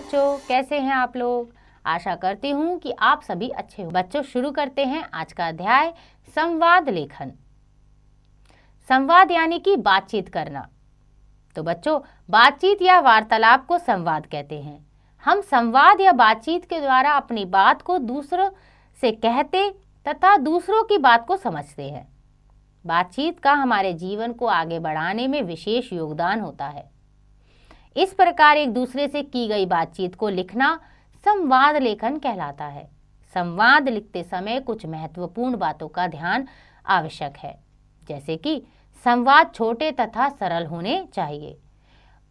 बच्चों, कैसे हैं आप लोग। आशा करती हूँ कि आप सभी अच्छे हो। बच्चों, शुरू करते हैं आज का अध्याय संवाद लेखन। संवाद यानी कि बातचीत करना। तो बच्चों, बातचीत या वार्तालाप को संवाद कहते हैं। हम संवाद या बातचीत के द्वारा अपनी बात को दूसरों से कहते तथा दूसरों की बात को समझते हैं। बातचीत का हमारे जीवन को आगे बढ़ाने में विशेष योगदान होता है। इस प्रकार एक दूसरे से की गई बातचीत को लिखना संवाद लेखन कहलाता है। संवाद लिखते समय कुछ महत्वपूर्ण बातों का ध्यान आवश्यक है, जैसे कि संवाद छोटे तथा सरल होने चाहिए।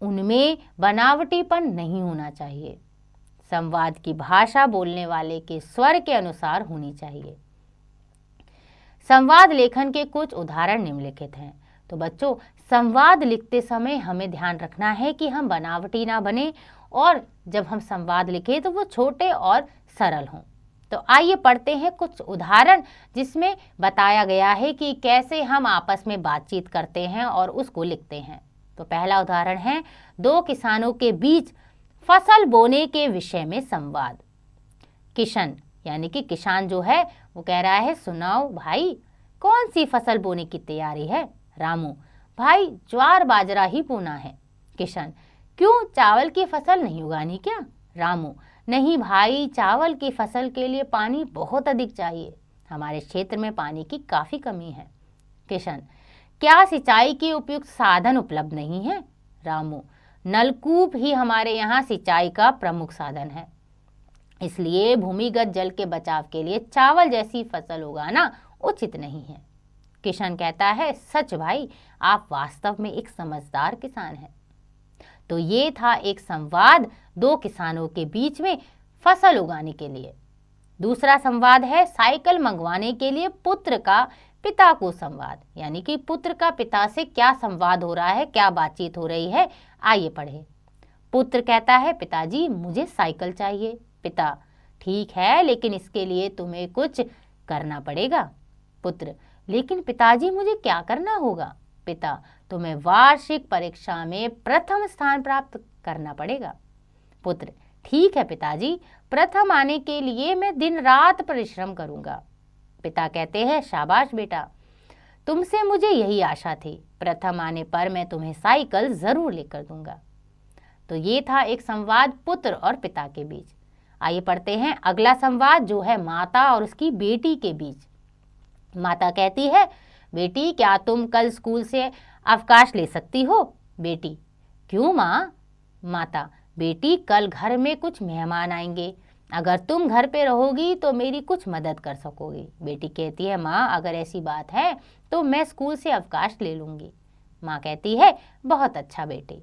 उनमें बनावटीपन नहीं होना चाहिए। संवाद की भाषा बोलने वाले के स्वर के अनुसार होनी चाहिए। संवाद लेखन के कुछ उदाहरण निम्नलिखित हैं। तो बच्चों, संवाद लिखते समय हमें ध्यान रखना है कि हम बनावटी ना बने और जब हम संवाद लिखें तो वो छोटे और सरल हों। तो आइए पढ़ते हैं कुछ उदाहरण जिसमें बताया गया है कि कैसे हम आपस में बातचीत करते हैं और उसको लिखते हैं। तो पहला उदाहरण है, दो किसानों के बीच फसल बोने के विषय में संवाद। किशन यानी कि किसान जो है वो कह रहा है, सुनाओ भाई, कौन सी फसल बोने की तैयारी है। रामू, भाई ज्वार बाजरा ही बोना है। किशन, क्यों, चावल की फसल नहीं उगानी क्या। रामू, नहीं भाई, चावल की फसल के लिए पानी बहुत अधिक चाहिए। हमारे क्षेत्र में पानी की काफी कमी है। किशन, क्या सिंचाई के उपयुक्त साधन उपलब्ध नहीं है। रामू, नलकूप ही हमारे यहाँ सिंचाई का प्रमुख साधन है, इसलिए भूमिगत जल के बचाव के लिए चावल जैसी फसल उगाना उचित नहीं है। किशन कहता है, सच भाई, आप वास्तव में एक समझदार किसान हैं। तो ये था एक संवाद दो किसानों के बीच में फसल उगाने के लिए। दूसरा संवाद है, साइकिल मंगवाने के लिए पुत्र का पिता को संवाद, यानी कि पुत्र का पिता से क्या संवाद हो रहा है, क्या बातचीत हो रही है। आइए पढ़ें। पुत्र कहता है, पिताजी मुझे साइकिल चाहिए। पिता, ठीक है, लेकिन इसके लिए तुम्हें कुछ करना पड़ेगा। पुत्र, लेकिन पिताजी मुझे क्या करना होगा। पिता, तुम्हें वार्षिक परीक्षा में प्रथम स्थान प्राप्त करना पड़ेगा। पुत्र, ठीक है पिताजी, प्रथम आने के लिए मैं दिन रात परिश्रम करूंगा। पिता कहते हैं, शाबाश बेटा, तुमसे मुझे यही आशा थी। प्रथम आने पर मैं तुम्हें साइकिल जरूर लेकर दूंगा। तो ये था एक संवाद पुत्र और पिता के बीच। आइए पढ़ते हैं अगला संवाद, जो है माता और उसकी बेटी के बीच। माता कहती है, बेटी क्या तुम कल स्कूल से अवकाश ले सकती हो। बेटी, क्यों माँ। माता, बेटी कल घर में कुछ मेहमान आएंगे, अगर तुम घर पे रहोगी तो मेरी कुछ मदद कर सकोगी। बेटी कहती है, माँ अगर ऐसी बात है तो मैं स्कूल से अवकाश ले लूँगी। माँ कहती है, बहुत अच्छा बेटी।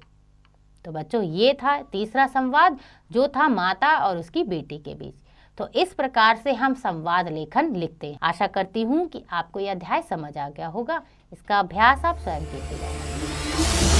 तो बच्चों, ये था तीसरा संवाद जो था माता और उसकी बेटी के बीच। तो इस प्रकार से हम संवाद लेखन लिखते हैं। आशा करती हूँ कि आपको यह अध्याय समझ आ गया होगा। इसका अभ्यास आप स्वयं कीजिएगा।